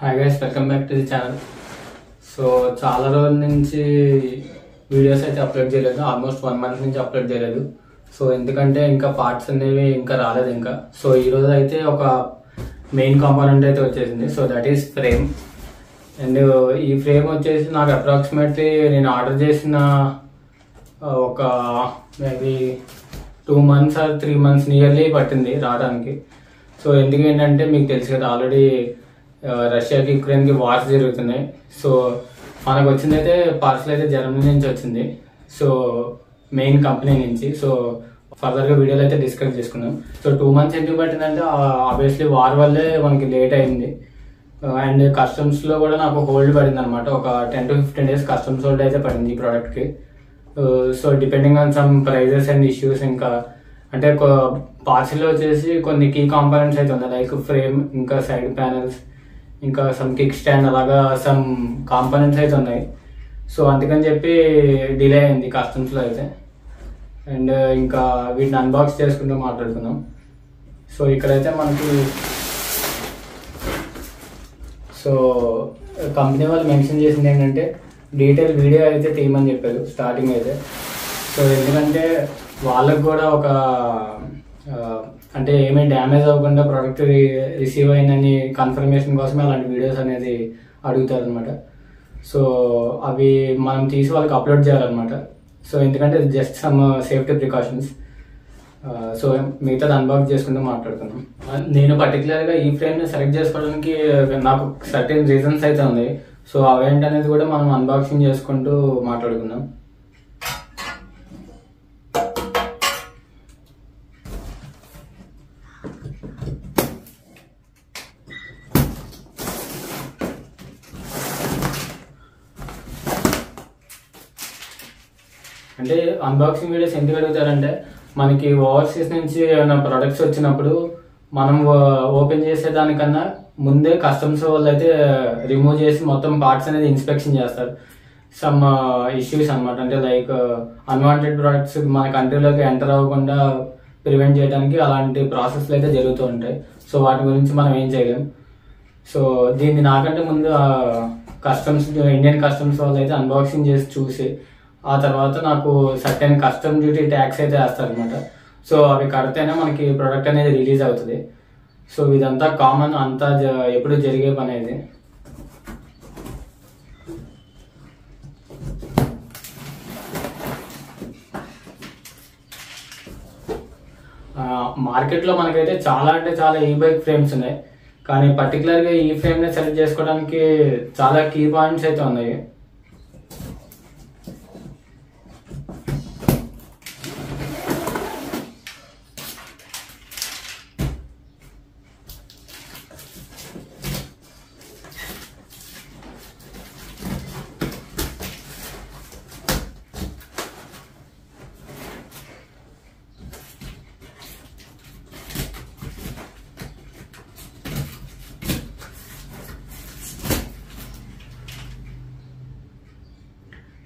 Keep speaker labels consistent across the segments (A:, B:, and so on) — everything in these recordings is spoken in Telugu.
A: Hi guys, welcome back to the channel. So చాలా రోజుల నుంచి వీడియోస్ అయితే అప్లోడ్ చేయలేదు. ఆల్మోస్ట్ 1 month నుంచి అప్లోడ్ చేయలేదు. సో ఎందుకంటే ఇంకా పార్ట్స్ అనేవి ఇంకా రాలేదు ఇంకా. సో ఈరోజు అయితే ఒక మెయిన్ కాంపోనెంట్ అయితే వచ్చేసింది. So that is frame. And ఈ ఫ్రేమ్ వచ్చేసి నాకు అప్రాక్సిమేట్లీ నేను ఆర్డర్ చేసిన ఒక maybe 2 months or 3 months nearly పట్టింది రావడానికి. సో ఎందుకు ఏంటంటే మీకు తెలుసు కదా, ఆల్రెడీ రష్యాకి యుక్రెయిన్కి వార్స్ జరుగుతున్నాయి. సో మనకు వచ్చింది అయితే పార్సల్ అయితే జర్మనీ నుంచి వచ్చింది. సో మెయిన్ కంపెనీ నుంచి. సో ఫర్దర్గా వీడియోలో అయితే డిస్కస్ చేసుకున్నాం. సో 2 months ఎందుకు పట్టిందంటే ఆబ్వియస్లీ వార్ వల్లే మనకి లేట్ అయింది. అండ్ కస్టమ్స్లో కూడా నాకు హోల్డ్ పడింది అనమాట. ఒక 10 to 15 days కస్టమ్స్ హోల్డ్ అయితే పడింది ఈ ప్రోడక్ట్కి. So depending on some prices and issues, ఇంకా అంటే పార్సల్లో వచ్చేసి కొన్ని కీ కాంపోనెంట్స్ అయితే ఉన్నాయి, లైక్ ఫ్రేమ్, ఇంకా సైడ్ ప్యానల్స్, ఇంకా సమ్ కిక్ స్టాండ్, అలాగా సమ్ కాంపోనెంట్స్ అయితే ఉన్నాయి. సో అందుకని చెప్పి డిలే అయింది కస్టమ్స్లో అయితే. అండ్ ఇంకా వీటిని అన్బాక్స్ చేసుకుంటూ మాట్లాడుకుందాం. సో ఇక్కడైతే మనకి సో కంపెనీ వాళ్ళు మెన్షన్ చేసింది ఏంటంటే డీటెయిల్ వీడియో అయితే తీయమని చెప్పారు స్టార్టింగ్ అయితే. సో ఎందుకంటే వాళ్ళకు కూడా ఒక అంటే ఏమీ డ్యామేజ్ అవ్వకుండా ప్రోడక్ట్ రిసీవ్ అయిందని కన్ఫర్మేషన్ కోసమే అలాంటి వీడియోస్ అనేది అడుగుతారు అనమాట. సో అవి మనం తీసి వాళ్ళకి అప్లోడ్ చేయాలన్నమాట. సో ఎందుకంటే just some safety precautions. So మిగతాది అన్బాక్స్ చేసుకుంటూ మాట్లాడుతున్నాం. నేను పర్టికులర్గా ఈ ఫ్రేమ్ని సెలెక్ట్ చేసుకోవడానికి నాకు సర్టెన్ రీజన్స్ అయితే ఉన్నాయి. సో అవేంటనేది కూడా మనం అన్బాక్సింగ్ చేసుకుంటూ మాట్లాడుకుందాం. అంటే అన్బాక్సింగ్ వీడియోస్ ఎందుకు అడుగుతారంటే, మనకి ఓవర్సీస్ నుంచి ఏమైనా ప్రొడక్ట్స్ వచ్చినప్పుడు మనం ఓపెన్ చేసేదానికన్నా ముందే కస్టమ్స్ వాళ్ళు అయితే రిమూవ్ చేసి మొత్తం పార్ట్స్ అనేది ఇన్స్పెక్షన్ చేస్తారు. సమ్ ఇష్యూస్ అనమాట. అంటే లైక్ అన్వాంటెడ్ ప్రొడక్ట్స్ మన కంట్రీలోకి ఎంటర్ అవ్వకుండా ప్రివెంట్ చేయడానికి అలాంటి ప్రాసెస్లు అయితే జరుగుతూ ఉంటాయి. సో వాటి గురించి మనం ఏం చేయలేం. సో దీన్ని నాకంటే ముందు ఇండియన్ కస్టమ్స్ వాళ్ళు అయితే అన్బాక్సింగ్ చేసి చూసి ఆ తర్వాత నాకు సర్టెన్ కస్టమ్ డ్యూటీ ట్యాక్స్ అయితే వేస్తారనమాట. సో అవి కడితేనే మనకి ప్రోడక్ట్ అనేది రిలీజ్ అవుతుంది. సో ఇదంతా కామన్, అంతా ఎప్పుడు జరిగే పని ఇది. మార్కెట్లో మనకైతే చాలా అంటే చాలా ఈ బైక్ ఫ్రేమ్స్ ఉన్నాయి, కానీ పర్టికులర్గా ఈ ఫ్రేమ్ని సెలెక్ట్ చేసుకోవడానికి చాలా కీ పాయింట్స్ అయితే ఉన్నాయి.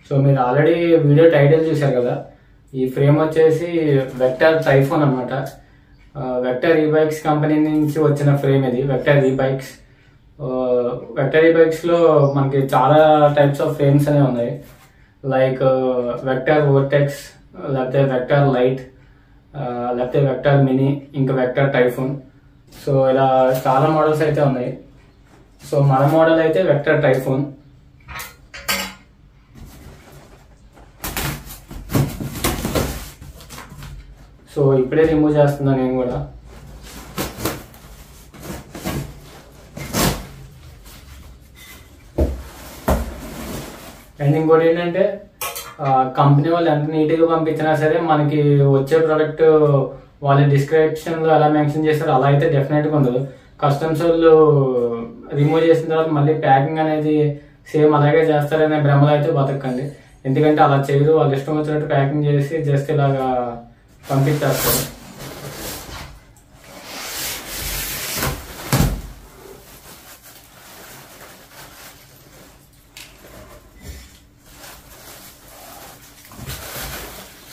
A: సో మీరు ఆల్రెడీ వీడియో టైటిల్ చూశారు కదా, ఈ ఫ్రేమ్ వచ్చేసి వెక్టర్ టైఫోన్ అనమాట. వెక్టర్ ఈ బైక్స్ కంపెనీ నుంచి వచ్చిన ఫ్రేమ్ ఇది, వెక్టర్ ఈ బైక్స్. వెక్టర్ ఈ బైక్స్లో మనకి చాలా టైప్స్ ఆఫ్ ఫ్రేమ్స్ అనేవి ఉన్నాయి, లైక్ వెక్టర్ వోర్టెక్స్, లేకపోతే వెక్టర్ లైట్, లేకపోతే వెక్టర్ మినీ, ఇంకా వెక్టర్ టైఫోన్. సో ఇలా చాలా మోడల్స్ అయితే ఉన్నాయి. సో మన మోడల్ అయితే వెక్టర్ టైఫోన్. సో ఇప్పుడే రిమూవ్ చేస్తున్నా నేను కూడా. అండ్ ఇంకోటి ఏంటంటే, కంపెనీ వాళ్ళు ఎంత నీట్గా పంపించినా సరే మనకి వచ్చే ప్రోడక్ట్ వాళ్ళ డిస్క్రిప్షన్లో ఎలా మెన్షన్ చేస్తారో అలా అయితే డెఫినెట్గా ఉండదు. కస్టమ్స్ వాళ్ళు రిమూవ్ చేసిన తర్వాత మళ్ళీ ప్యాకింగ్ అనేది సేమ్ అలాగే చేస్తారనే భ్రమలో అయితే బతకండి. ఎందుకంటే అలా చేయరు, వాళ్ళు ఇష్టం వచ్చినట్టు ప్యాకింగ్ చేసి జస్ట్ ఇలాగా పంపించేస్తారు.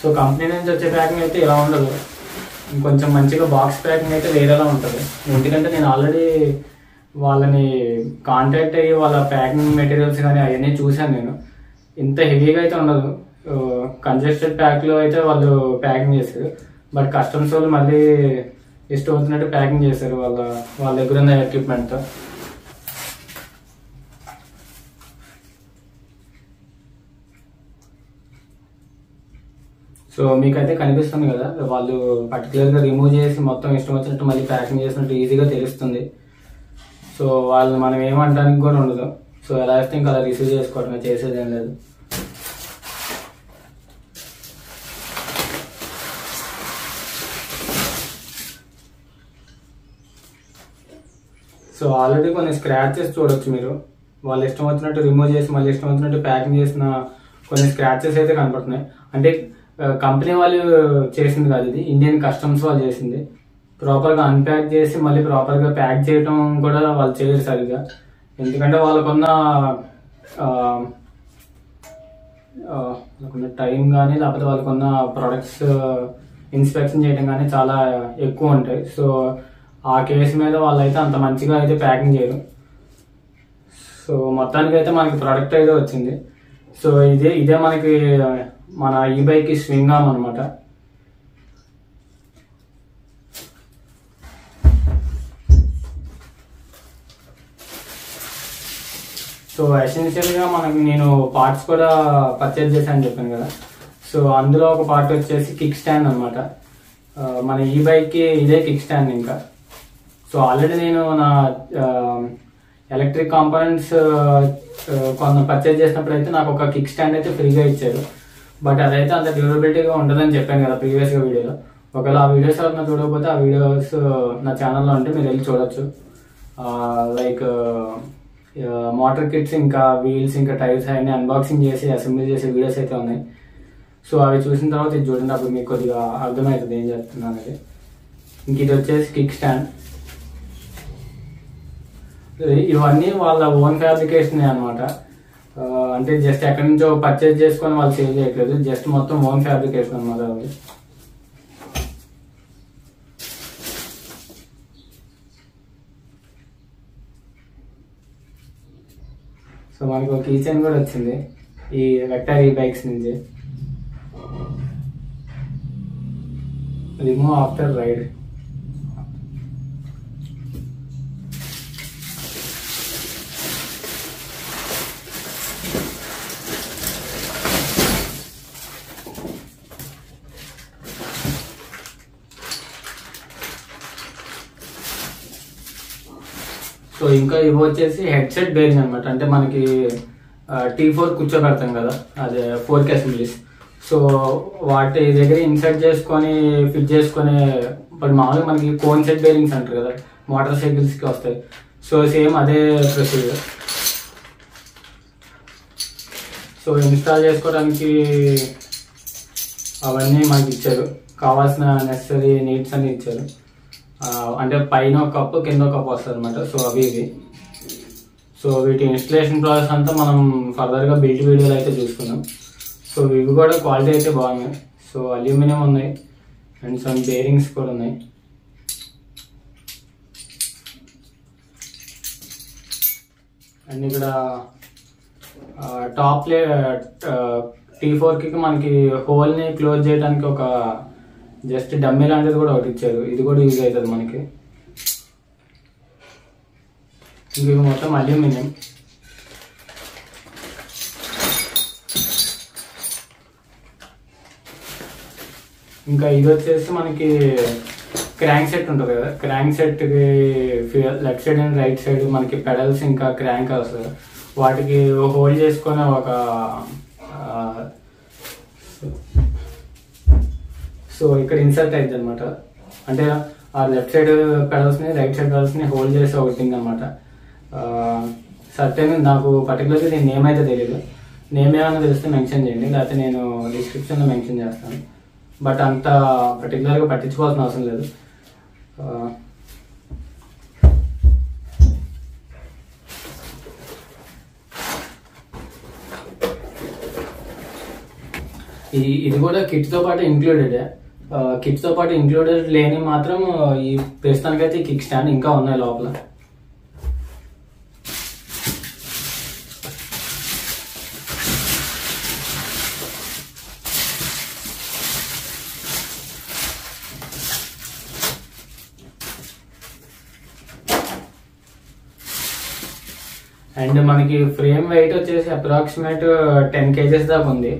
A: సో కంపెనీ నుంచి వచ్చే ప్యాకింగ్ అయితే ఇలా ఉండదు, ఇంకొంచెం మంచిగా బాక్స్ ప్యాకింగ్ అయితే వేరేలా ఉంటుంది. ఎందుకంటే నేను ఆల్రెడీ వాళ్ళని కాంటాక్ట్ అయ్యి వాళ్ళ ప్యాకింగ్ మెటీరియల్స్ కానీ అవన్నీ చూశాను నేను. ఇంత హెవీగా అయితే ఉండదు, కంజెస్టెడ్ ప్యాక్లో అయితే వాళ్ళు ప్యాకింగ్ చేశారు. బట్ కస్టమ్స్ వాళ్ళు మళ్ళీ ఇష్టం వచ్చినట్టు ప్యాకింగ్ చేశారు వాళ్ళ దగ్గర ఉన్న ఎక్విప్మెంట్తో. సో మీకైతే కనిపిస్తుంది కదా, వాళ్ళు పర్టికులర్గా రిమూవ్ చేసి మొత్తం ఇష్టం వచ్చినట్టు మళ్ళీ ప్యాకింగ్ చేసినట్టు ఈజీగా తెలుస్తుంది. సో వాళ్ళు మనం ఏమంటానికి కూడా ఉండదు. సో ఎలా వస్తే ఇంకా అలా రిసీవ్ చేసుకోవడమే, చేసేది ఏం లేదు. సో ఆల్రెడీ కొన్ని స్క్రాచెస్ చూడొచ్చు మీరు. వాళ్ళు ఇష్టం వచ్చినట్టు రిమూవ్ చేసి మళ్ళీ ఇష్టం వచ్చినట్టు ప్యాకింగ్ చేసిన కొన్ని స్క్రాచెస్ అయితే కనపడుతున్నాయి. అంటే కంపెనీ వాళ్ళు చేసింది కాదు, ఇది ఇండియన్ కస్టమ్స్ వాళ్ళు చేసింది. ప్రాపర్గా అన్ప్యాక్ చేసి మళ్ళీ ప్రాపర్గా ప్యాక్ చేయడం కూడా వాళ్ళు చేయరు సరిగ్గా. ఎందుకంటే వాళ్ళకున్న టైం కానీ లేకపోతే వాళ్ళకున్న ప్రొడక్ట్స్ ఇన్స్పెక్షన్ చేయడం కానీ చాలా ఎక్కువ ఉంటాయి. సో ఆ కేసు మీద వాళ్ళైతే అంత మంచిగా అయితే ప్యాకింగ్ చేయరు. సో మొత్తానికి అయితే మనకి ప్రోడక్ట్ అయితే వచ్చింది. సో ఇదే మనకి మన ఈ బైక్ స్వింగ్ ఆర్మ్ అనమాట. సో ఎసెన్షియల్గా నేను పార్ట్స్ కూడా పర్చేజ్ చేశాను చెప్పాను కదా. సో అందులో ఒక పార్ట్ వచ్చేసి కిక్ స్టాండ్ అనమాట. మన ఈ బైక్కి ఇదే కిక్ స్టాండ్. ఇంకా సో ఆల్రెడీ నేను నా ఎలక్ట్రిక్ కాంపోనెంట్స్ కొంత పర్చేజ్ చేసినప్పుడు అయితే నాకు ఒక కిక్ స్టాండ్ అయితే ఫ్రీగా ఇచ్చారు. బట్ అదైతే అంత డ్యూరబిలిటీగా ఉండదని చెప్పాను కదా ప్రీవియస్గా వీడియోలో. ఒకవేళ ఆ వీడియోస్ ఎవరైనా చూడకపోతే ఆ వీడియోస్ నా ఛానల్లో ఉంటే మీరు వెళ్ళి చూడొచ్చు. లైక్ మోటార్ కిట్స్, ఇంకా వీల్స్, ఇంకా టైర్స్ అవన్నీ అన్బాక్సింగ్ చేసి అసెంబ్లీ చేసే వీడియోస్ అయితే ఉన్నాయి. సో అవి చూసిన తర్వాత ఇది చూడండి, అప్పుడు మీకు కొద్దిగా అర్థమవుతుంది ఏం చెప్తున్నాను అనేది. ఇంక ఇది వచ్చేసి కిక్ స్టాండ్. ఇవన్నీ వాళ్ళ ఓన్ ఫ్యాబ్రికేషన్ అనమాట. అంటే జస్ట్ ఎక్కడి నుంచో పర్చేజ్ చేసుకొని వాళ్ళు సేల్ చేయట్లేదు, జస్ట్ మొత్తం ఓన్ ఫ్యాబ్రికేషన్ అనమాట అది. సో మనకు ఒక కీ చైన్ కూడా వచ్చింది ఈ వెక్టర్ ఈ బైక్స్ నుంచి. Remove after ride. సో ఇంకా ఇవి వచ్చేసి హెడ్సెట్ బేరింగ్ అనమాట. అంటే మనకి T4 కూర్చోబెడతాం కదా, అదే 4K అసెంబ్లీస్. సో వాటి దగ్గర ఇన్సర్ట్ చేసుకొని ఫిట్ చేసుకొని, ఇప్పుడు మామూలుగా మనకి కోన్ సెట్ బేరింగ్స్ అంటారు కదా మోటార్ సైకిల్స్కి వస్తాయి. సో సేమ్ అదే ప్రొసీజర్. సో ఇన్స్టాల్ చేసుకోవడానికి అవన్నీ మనకి ఇచ్చారు, కావాల్సిన నెసరీ నీడ్స్ అన్ని ఇచ్చారు. అంటే పైన ఒక కప్పు కింద ఒక కప్పు వస్తుంది అనమాట. సో అవి ఇవి. సో వీటి ఇన్స్టలేషన్ ప్రాసెస్ అంతా మనం ఫర్దర్గా బిల్డ్ వీడియోలో అయితే చూసుకున్నాం. సో ఇవి కూడా క్వాలిటీ అయితే బాగున్నాయి. సో అల్యూమినియం ఉన్నాయి అండ్ సమ్ బేరింగ్స్ కూడా ఉన్నాయి. అండ్ ఇక్కడ టాప్ T4కి మనకి హోల్ని క్లోజ్ చేయడానికి ఒక జస్ట్ డమ్మీ లాంటిది కూడా ఒకటి ఇచ్చారు. ఇది కూడా యూజ్ అవుతుంది మనకి. ఇది మొత్తం అల్యూమినియం. ఇంకా ఇది వచ్చేసి మనకి క్రాంక్ సెట్ ఉంటుంది కదా, క్రాంక్ సెట్కి left side and right side మనకి పెడల్స్ ఇంకా క్రాంక్ వస్తుంది. వాటికి హోల్డ్ చేసుకొని ఒక సో ఇక్కడ ఇన్సర్ట్ అయింది అనమాట. అంటే ఆ లెఫ్ట్ సైడ్ పెడల్స్ని రైట్ సైడ్ పెడల్స్ని హోల్డ్ చేసే ఒక థింగ్ అనమాట. సర్టెన్ నాకు పర్టికులర్గా దీని నేమ్ అయితే తెలియదు. నేమ్ ఏమైనా తెలిస్తే మెన్షన్ చేయండి, లేకపోతే నేను డిస్క్రిప్షన్లో మెన్షన్ చేస్తాను. బట్ అంత పర్టికులర్గా పట్టించుకోవాల్సిన అవసరం లేదు. ఇది కూడా కిట్తో పాటు ఇంక్లూడెడ్. కిట్తో పాటు ఇంక్లూడెడ్ లేని మాత్రం ఈ ప్రస్తుతానికైతే కిక్ స్టాండ్ ఇంకా ఉన్నాయి లోపల. అండ్ మనకి ఫ్రేమ్ వెయిట్ వచ్చేసి అప్రాక్సిమేట్ 10 kgs దాకా ఉంది.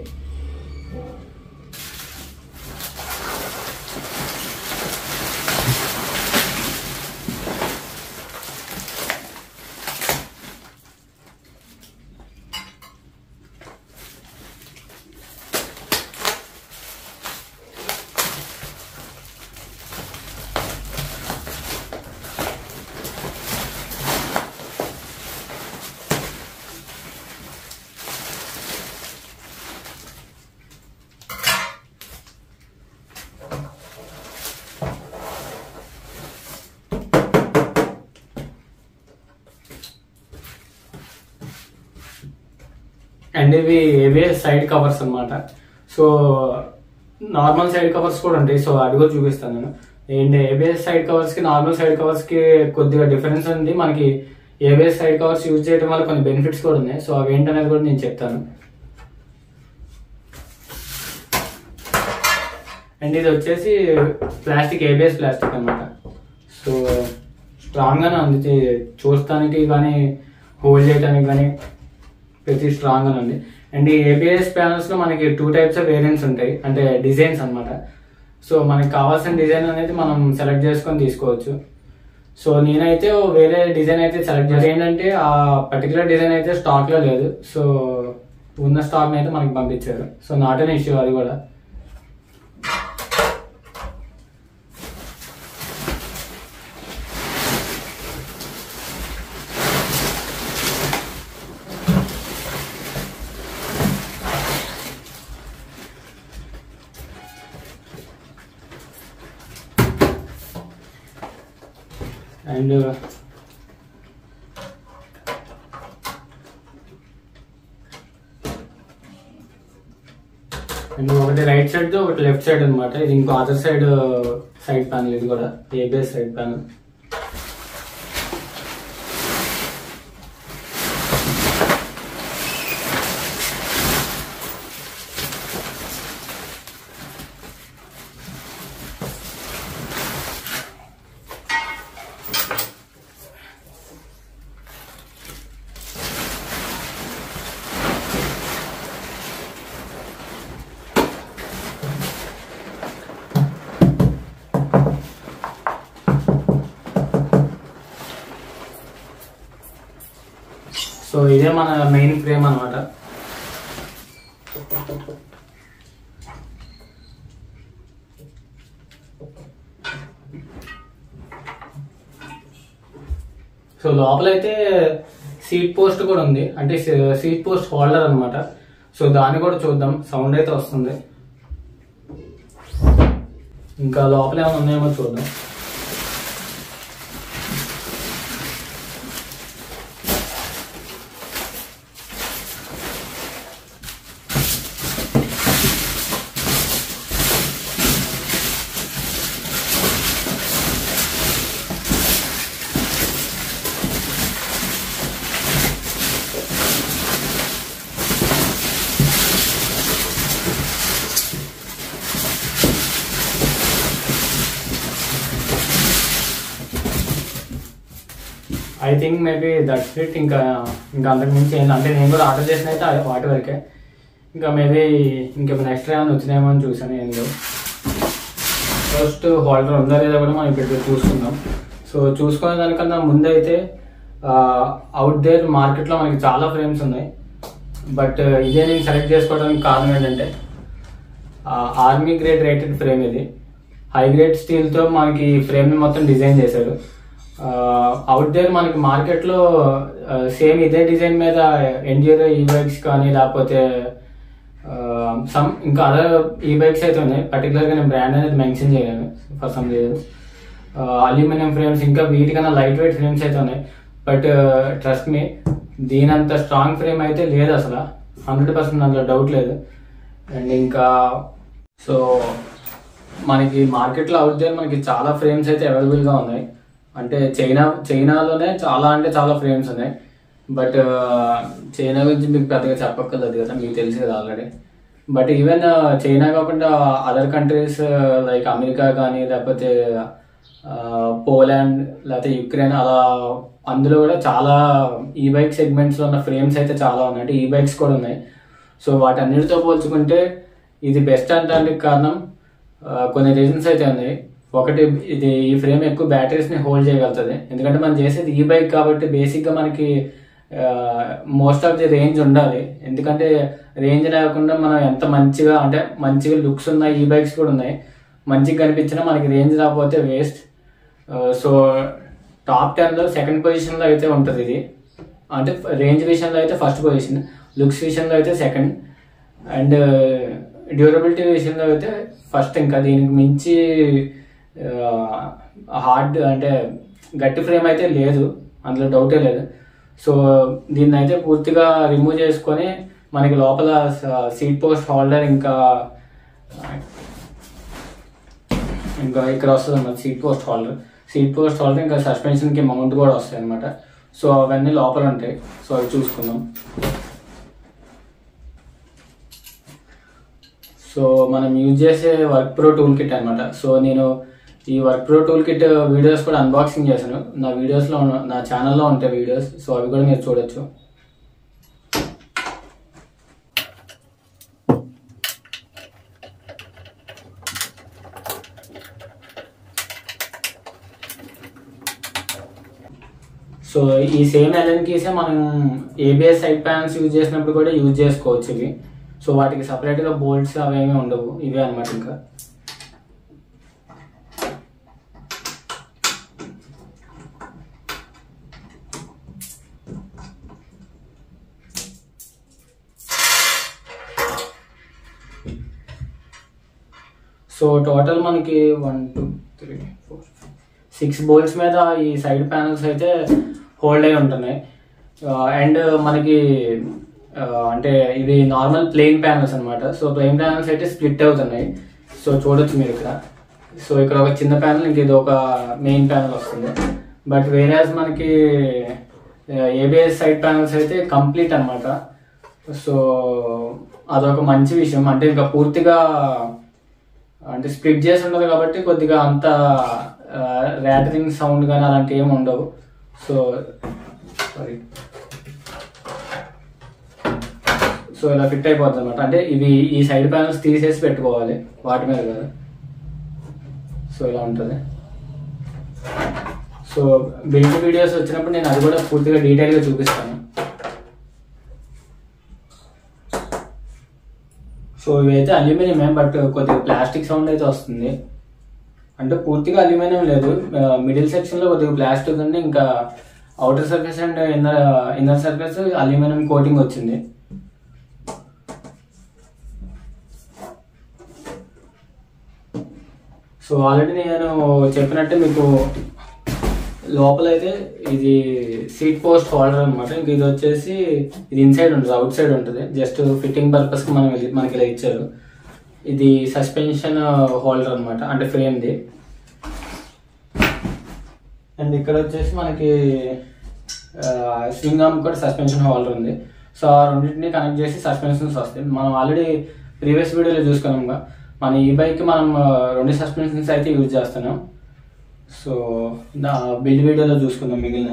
A: అండ్ ఇవి ఏబిఎస్ సైడ్ కవర్స్ అన్నమాట. సో నార్మల్ సైడ్ కవర్స్ కూడా ఉంటాయి, సో అది కూడా చూపిస్తాను నేను. అండ్ ఏబిఎస్ సైడ్ కవర్స్ కి నార్మల్ సైడ్ కవర్స్ కి కొద్దిగా డిఫరెన్స్ ఉంది. మనకి ఏబిఎస్ సైడ్ కవర్స్ యూజ్ చేయడం వల్ల కొన్ని బెనిఫిట్స్ కూడా ఉన్నాయి, సో అవి ఏంటనేది కూడా నేను చెప్తాను. అండ్ ఇది వచ్చేసి ప్లాస్టిక్, ఏబిఎస్ ప్లాస్టిక్ అనమాట. సో స్ట్రాంగ్ గానే ఉంది, చూస్తానికి కానీ హోల్డ్ చేయడానికి కానీ ప్రతి స్ట్రాంగ్ గా ఉంది. అండ్ ఈ ఏబిఎస్ ప్యానల్స్ లో మనకి 2 types ఆఫ్ వేరియంట్స్ ఉంటాయి, అంటే డిజైన్స్ అనమాట. సో మనకి కావాల్సిన డిజైన్ అనేది మనం సెలెక్ట్ చేసుకొని తీసుకోవచ్చు. సో నేనైతే వేరే డిజైన్ అయితే సెలెక్ట్ చేసి, ఏంటంటే ఆ పర్టికులర్ డిజైన్ అయితే స్టాక్ లో లేదు, సో ఉన్న స్టాక్ అయితే మనకి పంపించారు. సో నాట్ అన్ ఇష్యూ అది కూడా. అండ్ ఒకటి రైట్ సైడ్ ఒకటి లెఫ్ట్ సైడ్ అనమాట. ఇది ఇంకో అదర్ సైడ్ ప్యానల్, ఇది కూడా ఏబిఎస్ సైడ్ ప్యానల్. సో ఇదే మన మెయిన్ ఫ్రేమ్ అనమాట. సో లోపలైతే సీట్ పోస్ట్ కూడా ఉంది, అంటే సీట్ పోస్ట్ హోల్డర్ అనమాట. సో దాన్ని కూడా చూద్దాం, సౌండ్ అయితే వస్తుంది. ఇంకా లోపల ఏమైనా ఉన్నాయేమో చూద్దాం. I think maybe that's it. ఇంకా అంతకు మించి అంటే నేను కూడా ఆర్డర్ చేసిన అయితే వాటి వరకే. ఇంకా మేబీ ఇంకేమైనా ఎక్స్ట్రా ఏమైనా వచ్చినాయేమో అని చూసాను. ఏందో ఫస్ట్ హోల్డర్ ఉందా లేదా కూడా మనం ఇప్పుడు చూసుకుందాం. సో చూసుకునే దానికన్నా ముందైతే అవుట్ దేర్ మార్కెట్లో మనకి చాలా ఫ్రేమ్స్ ఉన్నాయి, బట్ ఇదే నేను సెలెక్ట్ చేసుకోవడానికి కారణం ఏంటంటే ఆర్మీ గ్రేడ్ రేటెడ్ ఫ్రేమ్. ఇది హై గ్రేడ్ స్టీల్తో మనకి ఫ్రేమ్ మొత్తం డిజైన్ చేశారు. అవుట్ దేర్ మనకి మార్కెట్లో సేమ్ ఇదే డిజైన్ మీద ఎండ్యూరో ఈ బైక్స్ కానీ లేకపోతే ఇంకా అదర్ ఈ బైక్స్ అయితే ఉన్నాయి. పర్టికులర్గా నేను బ్రాండ్ అనేది మెన్షన్ చేయలేను for some reasons. Aluminium frames ఇంకా వీటికన్నా లైట్ వెయిట్ ఫ్రేమ్స్ అయితే ఉన్నాయి, బట్ ట్రస్ట్ మీ దీనంత స్ట్రాంగ్ ఫ్రేమ్ అయితే లేదు అసలు, 100% అందులో డౌట్ లేదు. అండ్ ఇంకా సో మనకి మార్కెట్లో అవుట్ దేర్ మనకి చాలా ఫ్రేమ్స్ అయితే అవైలబుల్గా ఉన్నాయి. అంటే చైనాలోనే చాలా ఫ్రేమ్స్ ఉన్నాయి, బట్ చైనా గురించి మీకు పెద్దగా చెప్పక్కర్లేదు కదా, మీకు తెలుసు కదా ఆల్రెడీ. బట్ ఈవెన్ చైనా కాకుండా అదర్ కంట్రీస్ లైక్ అమెరికా కానీ లేకపోతే పోలాండ్ లేకపోతే యుక్రెయిన్ అలా అందులో కూడా చాలా ఈ బైక్ సెగ్మెంట్స్లో ఉన్న ఫ్రేమ్స్ అయితే చాలా ఉన్నాయి, అంటే ఈ బైక్స్ కూడా ఉన్నాయి. సో వాటన్నిటితో పోల్చుకుంటే ఇది బెస్ట్ అనడానికి కారణం కొన్ని రీజన్స్ అయితే ఉన్నాయి. ఒకటి, ఈ ఫ్రేమ్ ఎక్కువ బ్యాటరీస్ని హోల్డ్ చేయగలుగుతుంది. ఎందుకంటే మనం చేసేది ఈ బైక్ కాబట్టి బేసిక్గా మనకి మోస్ట్ ఆఫ్ ది రేంజ్ ఉండాలి. ఎందుకంటే రేంజ్ లేకుండా మనం ఎంత మంచిగా, అంటే మంచిగా లుక్స్ ఉన్నాయి, ఈ బైక్స్ కూడా ఉన్నాయి, మంచిగా కనిపించినా మనకి రేంజ్ రాకపోతే వేస్ట్. సో టాప్ 10లో సెకండ్ పొజిషన్లో అయితే ఉంటుంది ఇది. అంటే రేంజ్ విషయంలో అయితే ఫస్ట్ పొజిషన్, లుక్స్ విషయంలో అయితే సెకండ్, అండ్ డ్యూరబిలిటీ విషయంలో అయితే ఫస్ట్. ఇంకా దీనికి మించి హార్డ్ అంటే గట్టి ఫ్రేమ్ అయితే లేదు, అందులో డౌటే లేదు. సో దీన్ని అయితే పూర్తిగా రిమూవ్ చేసుకొని మనకి లోపల సీట్ పోస్ట్ హోల్డర్ ఇంకా ఇక్కడ వస్తుంది అన్నమాట సీట్ పోస్ట్ హోల్డర్ ఇంకా సస్పెన్షన్కి మౌంట్ కూడా వస్తాయి అనమాట. సో అవన్నీ లోపల ఉంటాయి. సో అవి చూసుకుందాం. సో మనం యూజ్ చేసే వర్క్ ప్రో టూల్ కిట్ అనమాట. సో నేను ఈ work pro tool kit videos కూడా అన్బాక్సింగ్ చేశాను, నా వీడియోస్లో నా ఛానల్లో ఉంటాయి వీడియోస్. సో అవి కూడా మీరు చూడొచ్చు. సో ఈ సేమ్ ఎల్ఎన్ కీసే మనం ఏబిఎస్ సైడ్ ప్యానల్స్ యూజ్ చేసినప్పుడు కూడా యూజ్ చేసుకోవచ్చు ఇవి. సో వాటికి సపరేట్గా బోల్ట్స్ అవేమీ ఉండవు, ఇవే అనమాట. ఇంకా సో టోటల్ మనకి 1 2 3 4 6 బోల్ట్స్ మీద ఈ సైడ్ ప్యానల్స్ అయితే హోల్డ్ అయి ఉంటున్నాయి. అండ్ మనకి అంటే ఇవి నార్మల్ ప్లెయిన్ ప్యానల్స్ అనమాట. సో ప్లెయిన్ ప్యానల్స్ అయితే స్ప్లిట్ అవుతున్నాయి. సో చూడొచ్చు మీరు ఇక్కడ. సో ఇక్కడ ఒక చిన్న ప్యానల్, ఇంక ఇది ఒక మెయిన్ ప్యానల్ వస్తుంది. బట్ వేరేస్ మనకి ఏబిఎస్ సైడ్ ప్యానల్స్ అయితే కంప్లీట్ అనమాట. సో అదొక మంచి విషయం. అంటే ఇంకా పూర్తిగా అంటే స్ప్లిట్ చేసి ఉండదు కాబట్టి కొద్దిగా అంత ర్యాటరింగ్ సౌండ్ కానీ అలాంటివి ఏమి ఉండవు. సో సారీ, సో ఇలా ఫిట్ అయిపోతుంది అనమాట. అంటే ఇవి ఈ సైడ్ ప్యానల్స్ తీసేసి పెట్టుకోవాలి, వాటి మీద కాదు. సో ఇలా ఉంటుంది. సో బిల్డ్ వీడియోస్ వచ్చినప్పుడు నేను అది కూడా పూర్తిగా డీటెయిల్గా చూపిస్తాను. సో ఇవైతే అల్యూమినియమే, బట్ కొద్దిగా ప్లాస్టిక్ సౌండ్ అయితే వస్తుంది. అంటే పూర్తిగా అల్యూమినియం లేదు, మిడిల్ సెక్షన్లో కొద్దిగా ప్లాస్టిక్ ఉంది, ఇంకా outer surface and inner surface aluminium coating వచ్చింది. సో ఆల్రెడీ నేను చెప్పినట్టే మీకు లోపలైతే ఇది సీట్ పోస్ట్ హోల్డర్ అనమాట. ఇంక ఇది వచ్చేసి ఇది ఇన్సైడ్ ఉంటుంది, అవుట్ సైడ్ ఉంటుంది. జస్ట్ ఫిట్టింగ్ పర్పస్కి మనకి ఇలా ఇచ్చారు. ఇది సస్పెన్షన్ హోల్డర్ అనమాట, అంటే ఫ్రేమ్ది. అండ్ ఇక్కడ వచ్చేసి మనకి స్వింగ్ ఆర్మ్ కూడా సస్పెన్షన్ హోల్డర్ ఉంది. సో ఆ రెండింటిని కనెక్ట్ చేసి సస్పెన్షన్స్ వస్తాయి. మనం ఆల్రెడీ ప్రీవియస్ వీడియోలో చూసుకున్నాం, మన ఈ బైక్ మనం 2 సస్పెన్షన్స్ అయితే యూజ్ చేస్తున్నాం. సో బిల్డ్ వీడియోలో చూసుకుందాం మిగిలిన.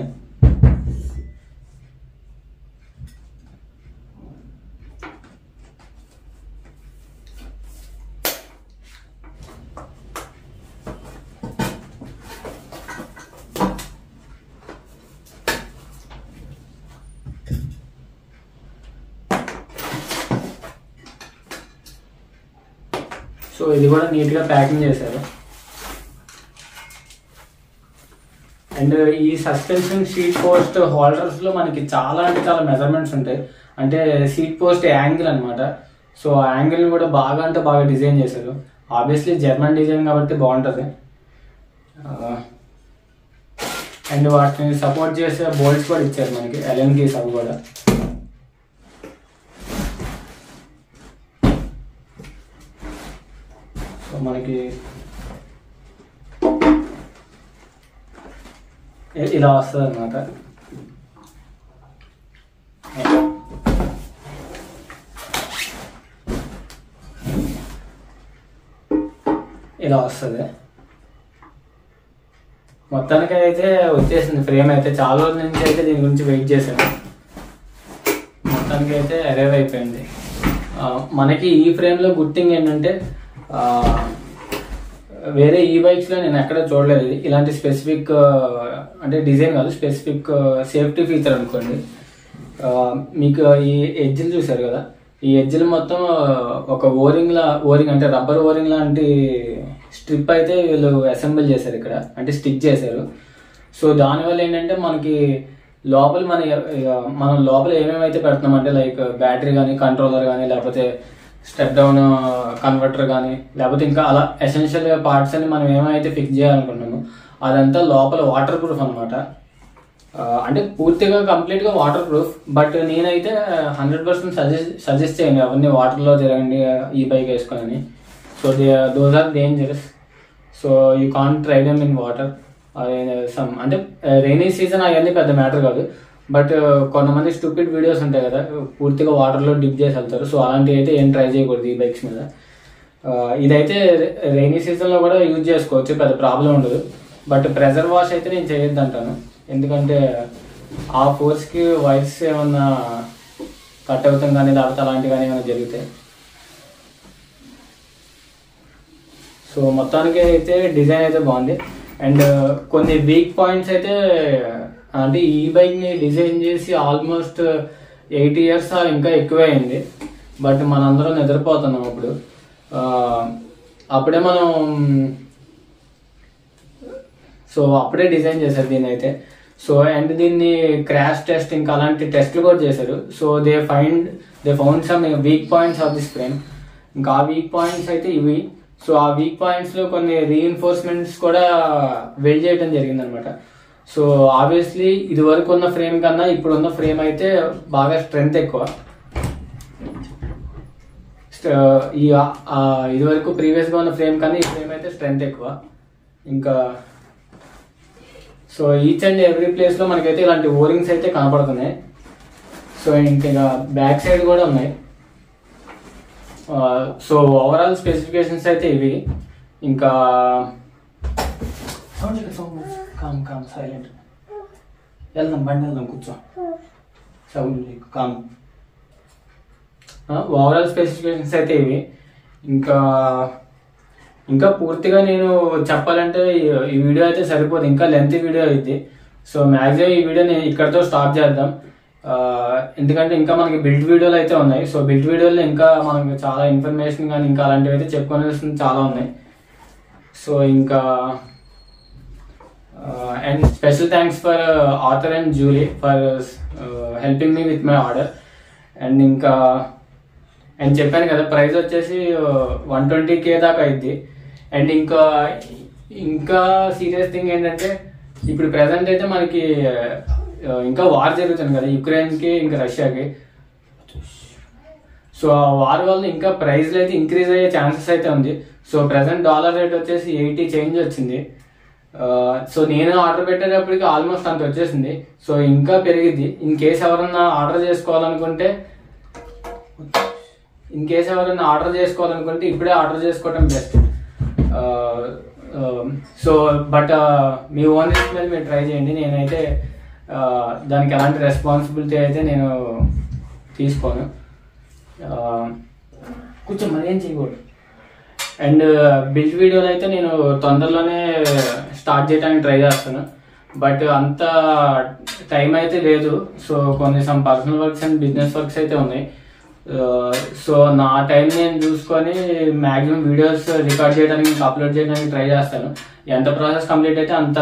A: సో ఇది కూడా నీట్గా ప్యాకింగ్ చేశారు. అండ్ ఈ సస్పెన్షన్ సీట్ పోస్ట్ హోల్డర్స్లో మనకి చాలా అంటే చాలా మెజర్మెంట్స్ ఉంటాయి. అంటే సీట్ పోస్ట్ యాంగిల్ అనమాట. సో ఆ యాంగిల్ని కూడా బాగా అంటే బాగా డిజైన్ చేశారు. ఆబ్వియస్లీ జర్మన్ డిజైన్ కాబట్టి బాగుంటుంది. అండ్ వాటిని సపోర్ట్ చేసే బోల్ట్స్ కూడా ఇచ్చారు మనకి, ఎల్ఎన్ కీస్ అవి కూడా. సో మనకి ఇలా వస్తుంది అన్నమాట. ఇలా వస్తుంది. మొత్తానికి అయితే వచ్చేసింది ఫ్రేమ్ అయితే. చాలా రోజుల నుంచి అయితే దీని గురించి వెయిట్ చేశాను. మొత్తానికి అయితే అరైవ్ అయిపోయింది. మనకి ఈ ఫ్రేమ్లో గుడ్ థింగ్ ఏంటంటే వేరే ఈ బైక్స్లో నేను ఎక్కడ చూడలేదు ఇలాంటి స్పెసిఫిక్ అంటే డిజైన్ కాదు, స్పెసిఫిక్ సేఫ్టీ ఫీచర్ అనుకోండి. మీకు ఈ ఎడ్జ్లు చూసారు కదా, ఈ ఎడ్జ్లు మొత్తం ఒక ఓరింగ్ అంటే రబ్బర్ ఓరింగ్ లాంటి స్ట్రిప్ అయితే వీళ్ళు అసెంబుల్ చేశారు ఇక్కడ, అంటే స్టిక్ చేశారు. సో దానివల్ల ఏంటంటే మనకి లోపల మనం లోపల ఏమేమైతే పెడుతున్నామంటే లైక్ బ్యాటరీ కానీ, కంట్రోలర్ కానీ, లేకపోతే స్టెప్ డౌన్ కన్వర్టర్ కానీ, లేకపోతే ఇంకా అలా ఎసెన్షియల్ పార్ట్స్ అని మనం ఏమైతే ఫిక్స్ చేయాలనుకుంటున్నామో అదంతా లోపల వాటర్ ప్రూఫ్ అనమాట. అంటే పూర్తిగా కంప్లీట్గా వాటర్ ప్రూఫ్. బట్ నేనైతే 100% సజెస్ట్ చేయండి అవన్నీ వాటర్లో తిరగండి ఈ బైక్ వేసుకొని. So those are dangerous. So you can't ride them in water. అంటే రైనీ సీజన్ అవన్నీ పెద్ద మ్యాటర్ కాదు. బట్ కొంతమంది స్టూపిడ్ వీడియోస్ ఉంటాయి కదా, పూర్తిగా వాటర్లో డిప్ చేసి వెళ్తారు. సో అలాంటివి అయితే ఏం ట్రై చేయకూడదు ఈ బైక్స్ మీద. ఇదైతే రైనీ సీజన్లో కూడా యూజ్ చేసుకోవచ్చు, పెద్ద ప్రాబ్లం ఉండదు. బట్ ప్రెజర్ వాష్ అయితే నేను చేయొద్దు అంటాను. ఎందుకంటే ఆ ఫోర్స్కి వైర్స్ ఏమన్నా కట్ అవుతాం కానీ, లేకపోతే అలాంటివి కానీ ఏమైనా జరుగుతాయి. సో మొత్తానికి అయితే డిజైన్ అయితే బాగుంది. అండ్ కొన్ని వీక్ పాయింట్స్ అయితే, అంటే ఈ బైక్ని డిజైన్ చేసి ఆల్మోస్ట్ 8 years ఇంకా ఎక్కువే అయింది. బట్ మనందరం నిద్రపోతున్నాం అప్పుడు. అప్పుడే మనం సో అప్పుడే డిజైన్ చేశారు దీన్ని అయితే. సో అండ్ దీన్ని క్రాష్ టెస్ట్ ఇంకా అలాంటి టెస్ట్లు కూడా చేశారు. So they found some weak points of this frame. ఇంకా ఆ వీక్ పాయింట్స్ అయితే ఇవి. సో ఆ వీక్ పాయింట్స్లో కొన్ని రీఎన్ఫోర్స్మెంట్స్ కూడా వెల్డ్ చేయడం జరిగింది అనమాట. సో ఆబ్వియస్లీ ఇది వరకు ఉన్న ఫ్రేమ్ కన్నా ఇప్పుడున్న ఫ్రేమ్ అయితే బాగా స్ట్రెంగ్త్ ఎక్కువ. ఇది వరకు ప్రీవియస్గా ఉన్న ఫ్రేమ్ కన్నా ఈ ఫ్రేమ్ అయితే స్ట్రెంగ్త్ ఎక్కువ. ఇంకా సో ఈచ్ అండ్ ఎవ్రీ ప్లేస్లో మనకైతే ఇలాంటి ఓరింగ్స్ అయితే కనపడుతున్నాయి. సో ఇంకా బ్యాక్ సైడ్ కూడా ఉన్నాయి. సో ఓవరాల్ స్పెసిఫికేషన్స్ అయితే ఇవి. ఇంకా సైలెంట్ వెళ్దాం, బండి వెళ్దాం, కూర్చో, సౌండ్ కామ్. ఓవరాల్ స్పెసిఫికేషన్స్ అయితే ఇవి. ఇంకా పూర్తిగా నేను చెప్పాలంటే ఈ వీడియో అయితే సరిపోదు, ఇంకా లెంత్ వీడియో అయితే. సో మ్యాక్సిమం ఈ వీడియో నేను ఇక్కడతో స్టాప్ చేద్దాం. ఎందుకంటే ఇంకా మనకి బిల్ట్ వీడియోలు అయితే ఉన్నాయి. సో బిల్ట్ వీడియోలో ఇంకా మనకి చాలా ఇన్ఫర్మేషన్ కానీ ఇంకా అలాంటివి అయితే చెప్పుకోవాల్సింది చాలా ఉన్నాయి. సో ఇంకా and special thanks for Arthur and Julie for helping me with my order. And ఇంకా చెప్పాను కదా ప్రైస్ వచ్చేసి 120K దాకా అయింది. అండ్ ఇంకా సీరియస్ థింగ్ ఏంటంటే ఇప్పుడు ప్రెసెంట్ అయితే మనకి ఇంకా వార్ జరుగుతుంది కదా యుక్రెయిన్కి ఇంకా రష్యాకి. సో ఆ వార్ వల్ల ఇంకా ప్రైస్లు అయితే ఇంక్రీజ్ అయ్యే ఛాన్సెస్ అయితే ఉంది. సో ప్రెసెంట్ డాలర్ రేట్ వచ్చేసి 80 చేంజ్ వచ్చింది. సో నేను ఆర్డర్ పెట్టేటప్పటికి ఆల్మోస్ట్ అంత వచ్చేసింది. సో ఇంకా పెరిగిద్ది. ఇన్ కేసు ఎవరన్నా ఆర్డర్ చేసుకోవాలనుకుంటే ఇప్పుడే ఆర్డర్ చేసుకోవడం best. So but me own risk మీద మీరు ట్రై చేయండి. నేనైతే దానికి ఎలాంటి రెస్పాన్సిబిలిటీ అయితే నేను తీసుకోను. కొంచెం మరి ఏం చేయకూడదు. అండ్ బిల్డ్ వీడియోలు అయితే నేను తొందరలోనే స్టార్ట్ చేయడానికి ట్రై చేస్తాను. బట్ అంత టైం అయితే లేదు. So some personal works and business works అయితే ఉన్నాయి. సో నా టైం నేను చూసుకొని మ్యాక్సిమం వీడియోస్ రికార్డ్ చేయడానికి అప్లోడ్ చేయడానికి ట్రై చేస్తాను. ఎంత ప్రాసెస్ కంప్లీట్ అయితే అంత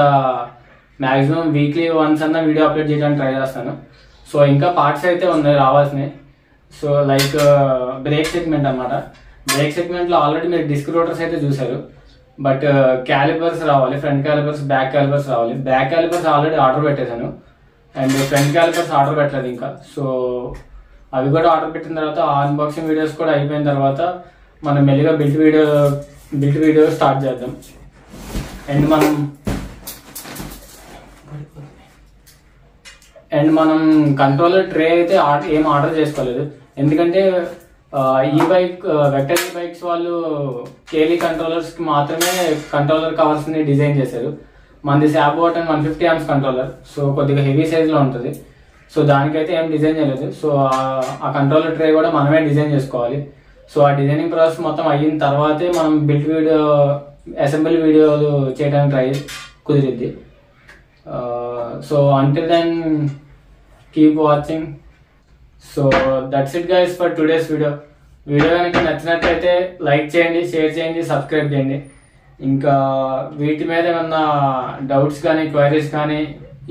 A: మ్యాక్సిమం వీక్లీ వన్స్ అన్న వీడియో అప్లోడ్ చేయడానికి ట్రై చేస్తాను. సో ఇంకా పార్ట్స్ అయితే ఉన్నాయి రావాల్సినవి. సో లైక్ బ్రేక్ సెగ్మెంట్ అనమాట. బ్రేక్ సెగ్మెంట్లో ఆల్రెడీ మీరు డిస్క్ రోటర్స్ అయితే చూసారు. బట్ క్యాలిపర్స్ రావాలి, ఫ్రంట్ క్యాలిపర్స్, బ్యాక్ క్యాలిపర్స్ రావాలి. బ్యాక్ క్యాలిపర్స్ ఆల్రెడీ ఆర్డర్ పెట్టేశాను. అండ్ ఫ్రంట్ క్యాలిపర్స్ ఆర్డర్ పెట్టలేదు ఇంకా. సో అవి కూడా ఆర్డర్ పెట్టిన తర్వాత అన్బాక్సింగ్ వీడియోస్ కూడా అయిపోయిన తర్వాత మనం మెల్లిగా బిల్ట్ వీడియో స్టార్ట్ చేద్దాం. అండ్ మనం కంట్రోలర్ ట్రే అయితే ఏం ఆర్డర్ చేసుకోలేదు. ఎందుకంటే ఈ బైక్ వెక్టర్ ఈ బైక్స్ వాళ్ళు కేలీ కంట్రోలర్స్కి మాత్రమే కంట్రోలర్ కవర్స్ని డిజైన్ చేశారు. మనది Sabvoton 150 amps controller. So కొద్దిగా హెవీ సైజ్లో ఉంటుంది. సో దానికైతే ఏం డిజైన్ చేయలేదు. సో ఆ కంట్రోలర్ ట్రే కూడా మనమే డిజైన్ చేసుకోవాలి. సో ఆ డిజైనింగ్ ప్రాసెస్ మొత్తం అయిన తర్వాతే మనం బిల్ట్ వీడియో అసెంబ్లీ వీడియోలు చేయడానికి ట్రై కుదిరిద్ది. So until then keep watching. So that's it guys for today's video కనుక నచ్చినట్లయితే లైక్ చేయండి, షేర్ చేయండి, సబ్స్క్రైబ్ చేయండి. ఇంకా వీటి మీద ఏమన్నా డౌట్స్ కానీ క్వైరీస్ కానీ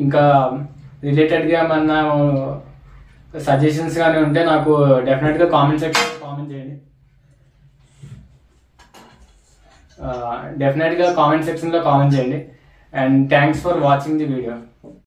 A: ఇంకా రిలేటెడ్గా ఏమన్నా సజెషన్స్ కానీ ఉంటే నాకు డెఫినెట్గా కామెంట్ సెక్షన్లో కామెంట్ చేయండి. And thanks for watching the video.